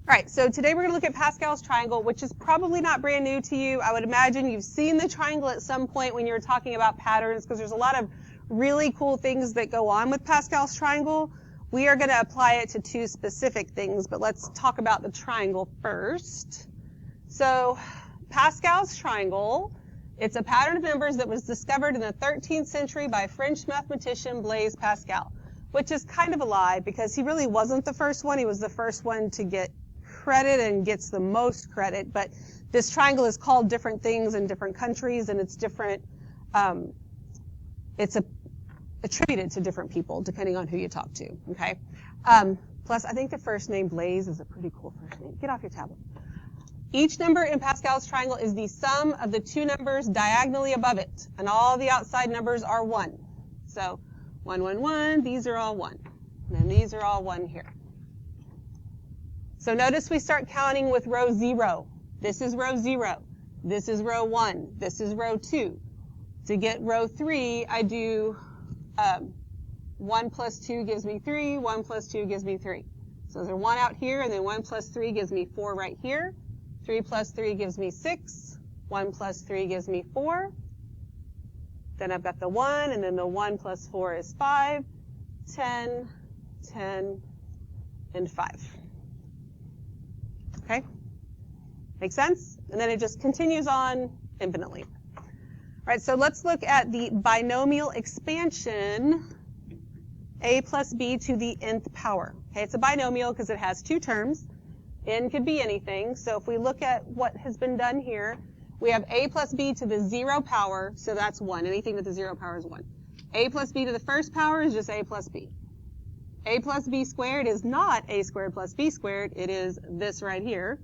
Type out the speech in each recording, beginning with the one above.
All right, so today we're going to look at Pascal's triangle, which is probably not brand new to you. I would imagine you've seen the triangle at some point when you're talking about patterns, because there's a lot of really cool things that go on with Pascal's triangle. We are going to apply it to two specific things, but let's talk about the triangle first. So Pascal's triangle, it's a pattern of numbers that was discovered in the 13th century by French mathematician Blaise Pascal, which is kind of a lie because he really wasn't the first one. He was the first one to get credit and gets the most credit, but this triangle is called different things in different countries, and it's different, it's attributed to different people depending on who you talk to, okay? Plus, I think the first name Blaise is a pretty cool first name. Get off your tablet. Each number in Pascal's triangle is the sum of the two numbers diagonally above it, and all the outside numbers are 1. So 1, 1, 1, these are all 1, and then these are all 1 here. So notice we start counting with row 0. This is row 0. This is row 1. This is row 2. To get row 3, I do 1 plus 2 gives me 3. 1 plus 2 gives me 3. So there's a 1 out here, and then 1 plus 3 gives me 4 right here. 3 plus 3 gives me 6. 1 plus 3 gives me 4. Then I've got the 1, and then the 1 plus 4 is 5, 10, 10, and 5. Okay? Makes sense? And then it just continues on infinitely. All right, so let's look at the binomial expansion, a plus b to the nth power. Okay, it's a binomial because it has two terms. N could be anything. So if we look at what has been done here, we have a plus b to the 0 power, so that's 1. Anything to the 0 power is 1. A plus b to the first power is just a plus b. A plus b squared is not a squared plus b squared. It is this right here.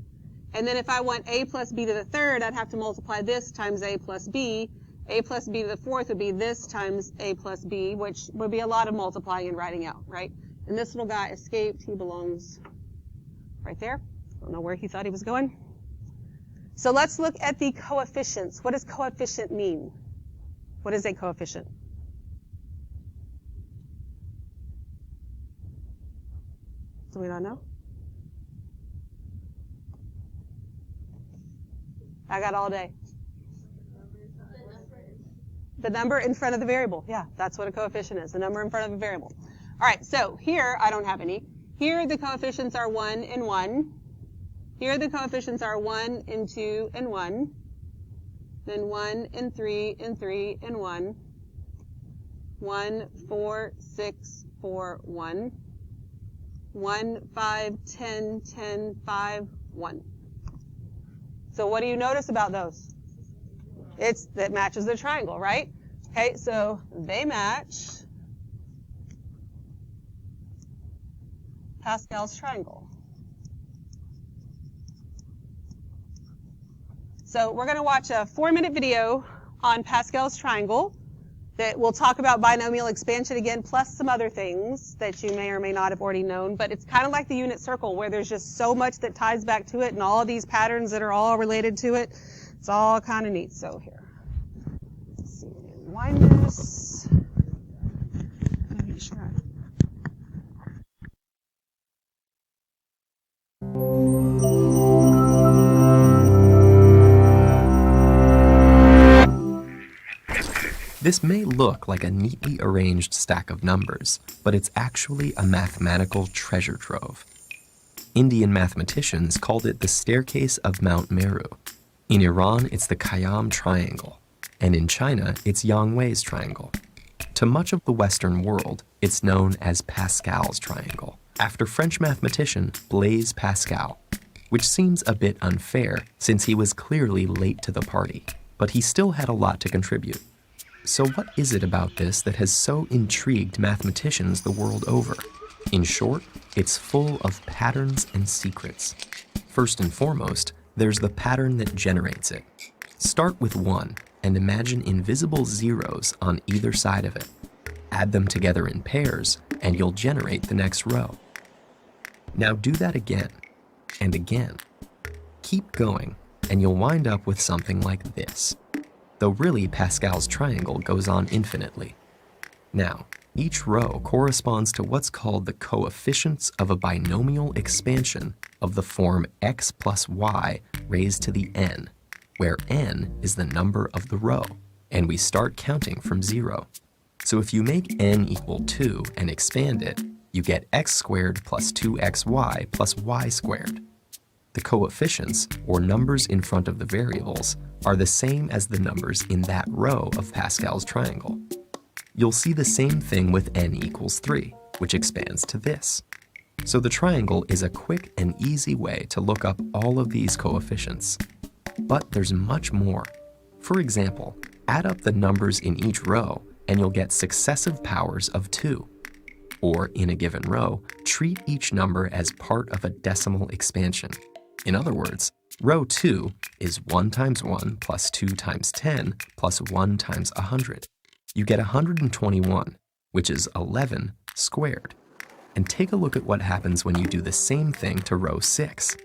And then if I want a plus b to the third, I'd have to multiply this times a plus b. A plus b to the fourth would be this times a plus b, which would be a lot of multiplying and writing out, right? And this little guy escaped. He belongs right there. I don't know where he thought he was going. So let's look at the coefficients. What does coefficient mean? What is a coefficient? Do we not know? I got all day. The number in front of the variable. Yeah, that's what a coefficient is, the number in front of a variable. All right, so here I don't have any. Here the coefficients are 1 and 1. Here the coefficients are 1 and 2 and 1. Then 1 and 3 and 3 and 1. 1, 4, 6, 4, 1. 1, 5, 10, 10, 5, 1. So what do you notice about those? That matches the triangle, right? Okay, so they match Pascal's triangle. So we're going to watch a 4-minute video on Pascal's triangle that will talk about binomial expansion again, plus some other things that you may or may not have already known. But it's kind of like the unit circle, where there's just so much that ties back to it, and all of these patterns that are all related to it. It's all kind of neat. So here, let's see, rewind this. Make sure. This may look like a neatly arranged stack of numbers, but it's actually a mathematical treasure trove. Indian mathematicians called it the staircase of Mount Meru. In Iran, it's the Khayyam Triangle, and in China, it's Yang-Wei's Triangle. To much of the Western world, it's known as Pascal's Triangle, after French mathematician Blaise Pascal, which seems a bit unfair since he was clearly late to the party, but he still had a lot to contribute. So what is it about this that has so intrigued mathematicians the world over? In short, it's full of patterns and secrets. First and foremost, there's the pattern that generates it. Start with 1 and imagine invisible zeros on either side of it. Add them together in pairs and you'll generate the next row. Now do that again and again. Keep going and you'll wind up with something like this. Though really Pascal's triangle goes on infinitely. Now, Each row corresponds to what's called the coefficients of a binomial expansion of the form x plus y raised to the n, where n is the number of the row, and we start counting from 0. So if you make n equal 2 and expand it, you get x squared plus 2xy plus y squared. The coefficients, or numbers in front of the variables, are the same as the numbers in that row of Pascal's triangle. You'll see the same thing with n equals 3, which expands to this. So the triangle is a quick and easy way to look up all of these coefficients. But there's much more. For example, add up the numbers in each row and you'll get successive powers of 2. Or in a given row, treat each number as part of a decimal expansion. In other words, row 2 is 1 times 1 plus 2 times 10 plus 1 times 100. You get 121, which is 11 squared. And take a look at what happens when you do the same thing to row 6.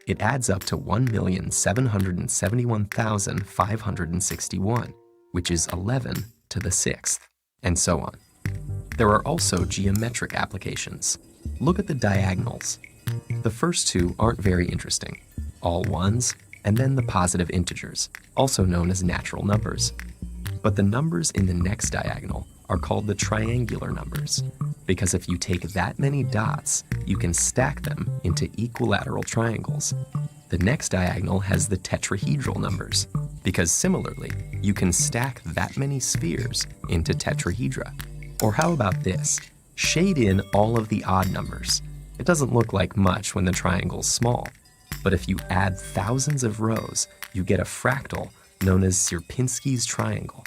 It adds up to 1,771,561, which is 11 to the 6th, and so on. There are also geometric applications. Look at the diagonals. The first two aren't very interesting. All ones, and then the positive integers, also known as natural numbers. But the numbers in the next diagonal are called the triangular numbers, because if you take that many dots, you can stack them into equilateral triangles. The next diagonal has the tetrahedral numbers, because similarly, you can stack that many spheres into tetrahedra. Or how about this? Shade in all of the odd numbers. It doesn't look like much when the triangle's small, but if you add thousands of rows, you get a fractal known as Sierpinski's triangle.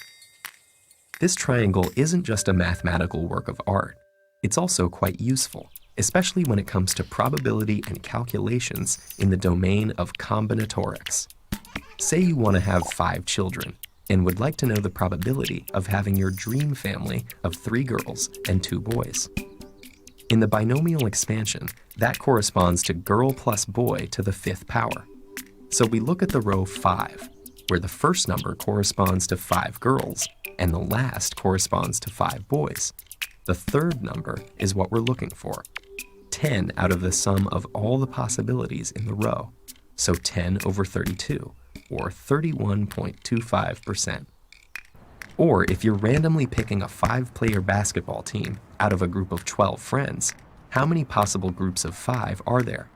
This triangle isn't just a mathematical work of art. It's also quite useful, especially when it comes to probability and calculations in the domain of combinatorics. Say you want to have 5 children and would like to know the probability of having your dream family of 3 girls and 2 boys. In the binomial expansion, that corresponds to girl plus boy to the 5th power. So we look at the row 5, where the first number corresponds to 5 girls and the last corresponds to 5 boys. The third number is what we're looking for, 10 out of the sum of all the possibilities in the row, so 10 over 32, or 31.25%. Or if you're randomly picking a 5-player basketball team out of a group of 12 friends, how many possible groups of 5 are there?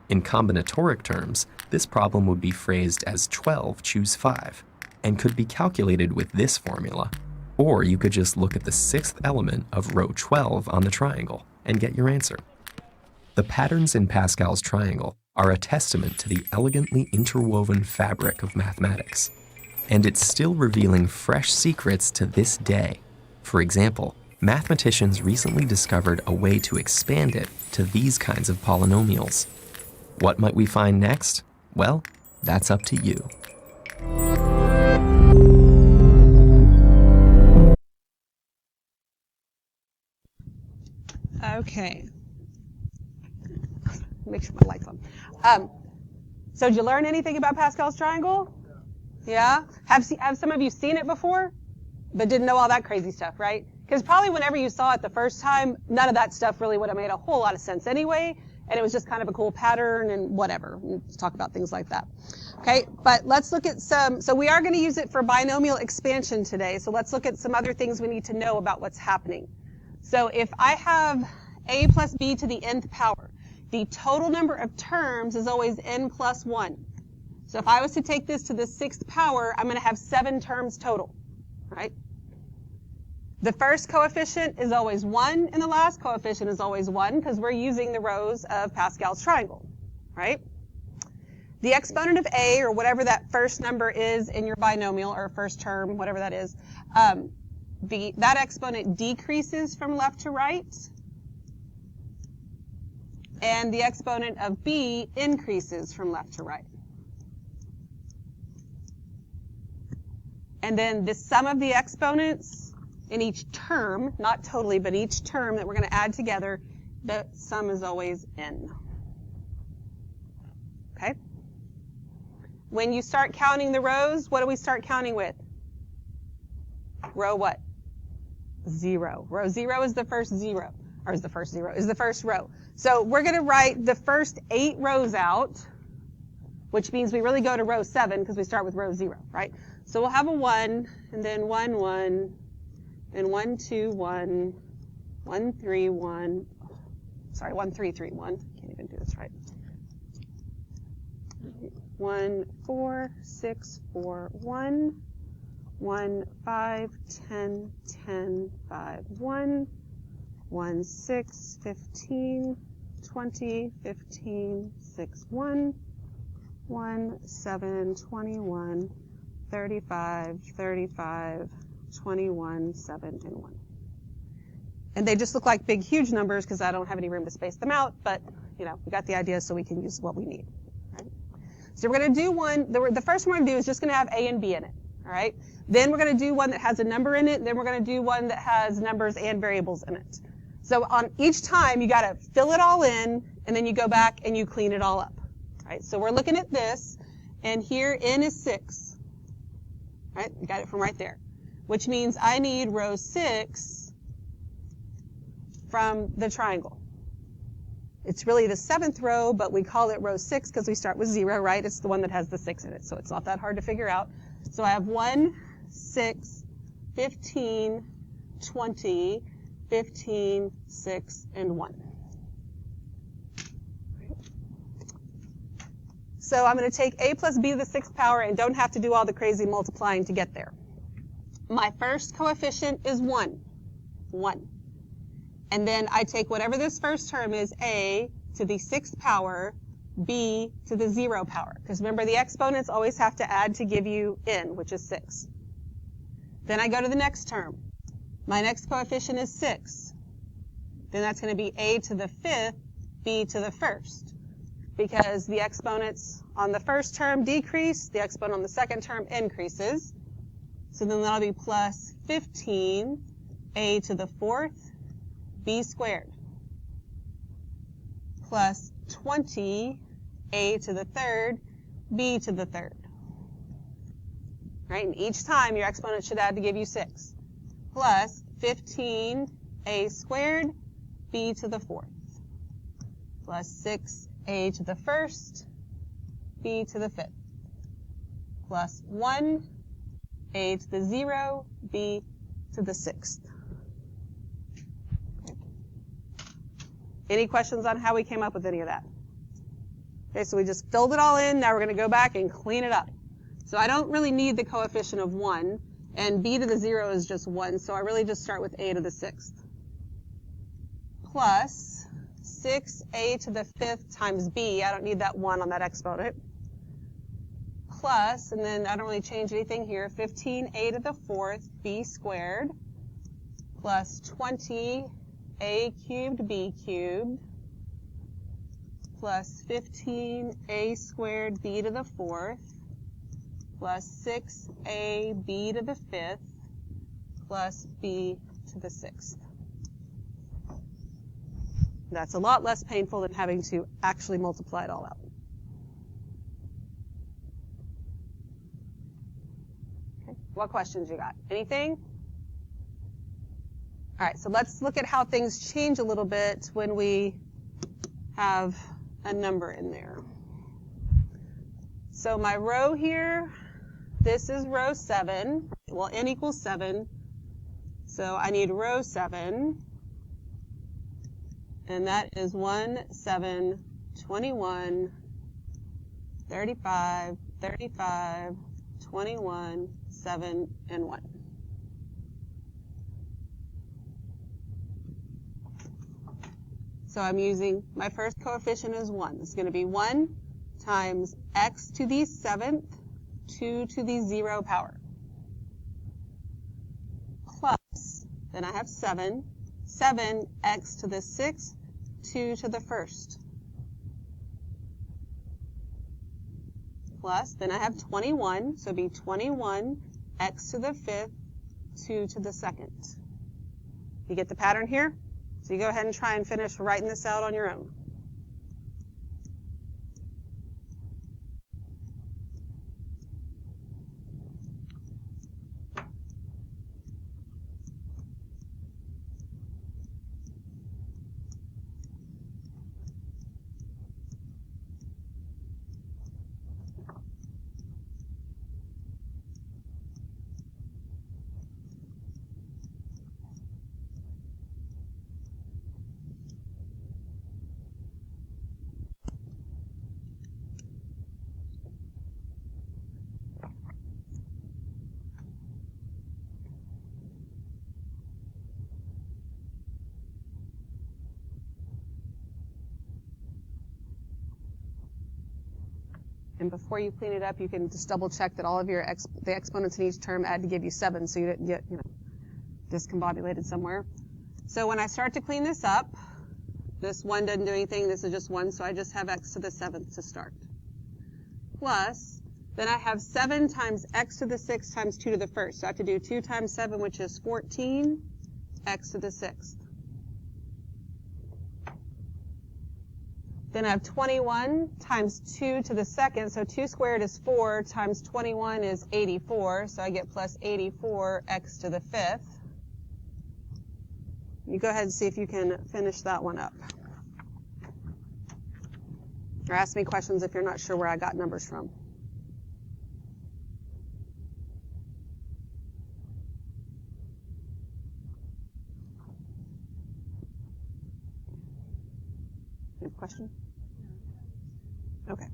In combinatoric terms, this problem would be phrased as 12 choose 5, and could be calculated with this formula. Or you could just look at the 6th element of row 12 on the triangle and get your answer. The patterns in Pascal's triangle are a testament to the elegantly interwoven fabric of mathematics. And it's still revealing fresh secrets to this day. For example, mathematicians recently discovered a way to expand it to these kinds of polynomials. What might we find next? Well, that's up to you. Okay. Make sure my light's on. So did you learn anything about Pascal's triangle? Yeah? Have some of you seen it before, but didn't know all that crazy stuff, right? Because probably whenever you saw it the first time, none of that stuff really would have made a whole lot of sense anyway, and it was just kind of a cool pattern and whatever. Let's talk about things like that. Okay, but let's look at so we are going to use it for binomial expansion today, so let's look at some other things we need to know about what's happening. So if I have a plus b to the nth power, the total number of terms is always n plus 1. So if I was to take this to the 6th power, I'm going to have 7 terms total, right? The first coefficient is always 1, and the last coefficient is always 1, because we're using the rows of Pascal's triangle, right? The exponent of a, or whatever that first number is in your binomial, or first term, whatever that is, that exponent decreases from left to right, and the exponent of b increases from left to right. And then the sum of the exponents in each term, not totally, but each term that we're going to add together, the sum is always n. Okay? When you start counting the rows, what do we start counting with? Row what? 0. Row 0 is the first zero, or is the first row. So we're going to write the first 8 rows out, which means we really go to row 7 because we start with row 0, right? So we'll have a 1, and then 1, 1, and 1, 2, 1, 1, 3, 1. Sorry, 1, 3, 3, 1. Can't even do this right. 1, 4, 6, 4, 1, 1, 5, 10, 10, 5, 1, 1, 6, 15, 20, 15, 6, 1, 1, 7, 21, 35, 35, 21, 7, and 1. And they just look like big, huge numbers because I don't have any room to space them out, but, we got the idea so we can use what we need. Right? So we're going to do one, the first one we're going to do is just going to have A and B in it, all right? Then we're going to do one that has a number in it, and then we're going to do one that has numbers and variables in it. So on each time, you got to fill it all in, and then you go back and you clean it all up. Right? So we're looking at this, and here n is 6. Right? We got it from right there, which means I need row 6 from the triangle. It's really the 7th row, but we call it row 6 because we start with 0, right? It's the one that has the 6 in it, so it's not that hard to figure out. So I have 1, 6, 15, 20, 15, 6, and 1. So I'm going to take a plus b to the 6th power and don't have to do all the crazy multiplying to get there. My first coefficient is 1. 1. And then I take whatever this first term is, a to the 6th power, b to the 0 power. Because remember, the exponents always have to add to give you n, which is 6. Then I go to the next term. My next coefficient is 6. Then that's going to be a to the 5th, b to the 1st. Because the exponents on the first term decrease, the exponent on the second term increases. So then that'll be plus 15, a to the 4th, b squared, plus 20, a to the 3rd, b to the 3rd. Right? And each time your exponent should add to give you 6. Plus 15, a squared, b to the 4th, plus 6, a to the 1st, b to the 5th, plus 1, a to the 0, b to the 6th. Okay. Any questions on how we came up with any of that? Okay, so we just filled it all in. Now we're going to go back and clean it up. So I don't really need the coefficient of 1, and b to the 0 is just 1, so I really just start with a to the 6th. Plus 6a to the 5th times b. I don't need that 1 on that exponent. Plus, and then I don't really change anything here, 15a to the 4th, b squared, plus 20a cubed, b cubed, plus 15a squared, b to the 4th, plus 6ab to the 5th, plus b to the 6th. That's a lot less painful than having to actually multiply it all out. Okay. What questions you got? Anything? All right, so let's look at how things change a little bit when we have a number in there. So my row here, this is row 7. Well, n equals 7. So I need row 7. And that is 1, 7, 21, 35, 35, 21, 7, and 1. So I'm using, my first coefficient is 1. It's going to be 1 times x to the 7th, 2 to the 0 power. Plus, then I have 7. 7x to the 6th, 2 to the 1st. Plus, then I have 21, so it'd be 21 x to the 5th, 2 to the 2nd. You get the pattern here? So you go ahead and try and finish writing this out on your own. And before you clean it up, you can just double check that all of your the exponents in each term add to give you 7, so you didn't get, discombobulated somewhere. So when I start to clean this up, this 1 doesn't do anything. This is just 1, so I just have x to the 7th to start. Plus, then I have 7 times x to the 6th times 2 to the 1st. So I have to do 2 times 7, which is 14, x to the 6th. Then I have 21 times 2 to the 2nd. So 2 squared is 4 times 21 is 84. So I get plus 84 x to the 5th. You go ahead and see if you can finish that one up. Or ask me questions if you're not sure where I got numbers from. You have a question? Okay.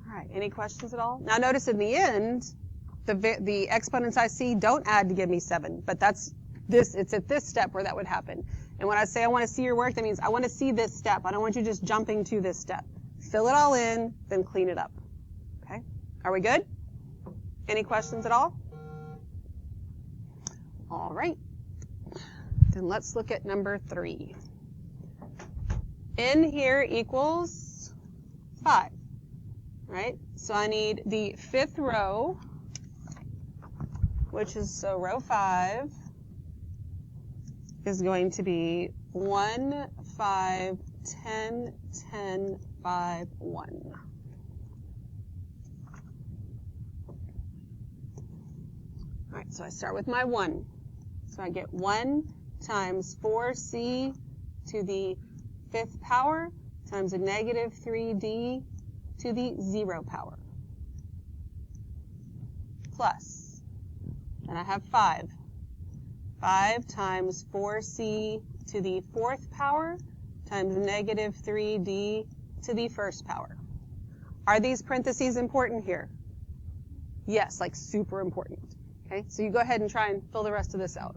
All right, any questions at all? Now notice in the end, the exponents I see don't add to give me 7, but it's at this step where that would happen. And when I say I want to see your work, that means I want to see this step. I don't want you just jumping to this step. Fill it all in, then clean it up. Okay? Are we good? Any questions at all? All right. Then let's look at number 3. N here equals 5. Right? So I need the 5th row, which is, so row 5 is going to be 1, 5, 10, 10, 5, 1. All right, so I start with my 1. So I get 1 times 4c to the 5th power times a negative 3d to the 0 power, plus, and I have 5. 5 times 4c to the 4th power times negative 3d to the 1st power. Are these parentheses important here? Yes, like super important. Okay, so you go ahead and try and fill the rest of this out.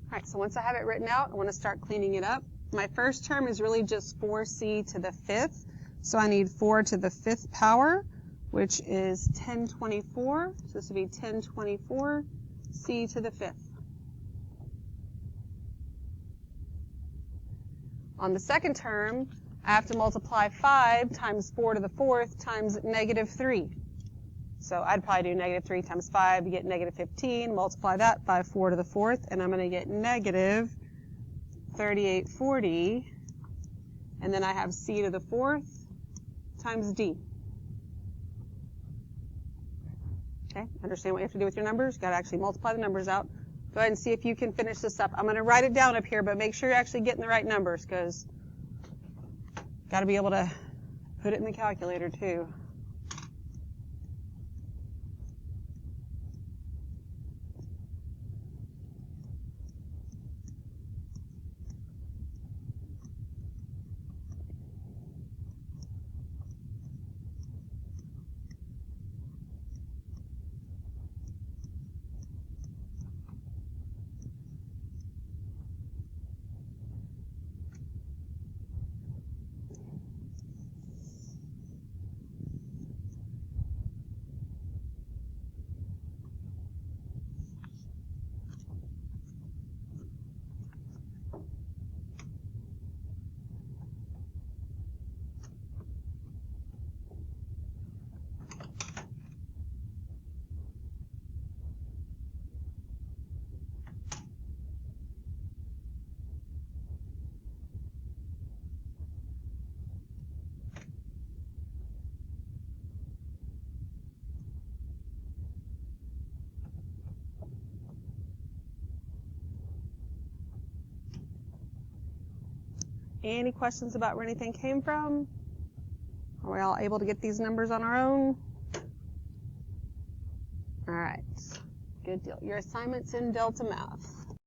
All right, so once I have it written out, I want to start cleaning it up. My first term is really just 4c to the 5th. So I need 4 to the 5th power, which is 1024. So this would be 1024 c to the 5th. On the second term, I have to multiply 5 times 4 to the 4th times negative 3. So I'd probably do negative 3 times 5, you get negative 15, multiply that by 4 to the 4th, and I'm going to get negative 3840, and then I have c to the 4th times d. Okay, understand what you have to do with your numbers? Got to actually multiply the numbers out. Go ahead and see if you can finish this up. I'm going to write it down up here, but make sure you're actually getting the right numbers, because got to be able to put it in the calculator too. Any questions about where anything came from? Are we all able to get these numbers on our own? All right, good deal. Your assignment's in Delta Math.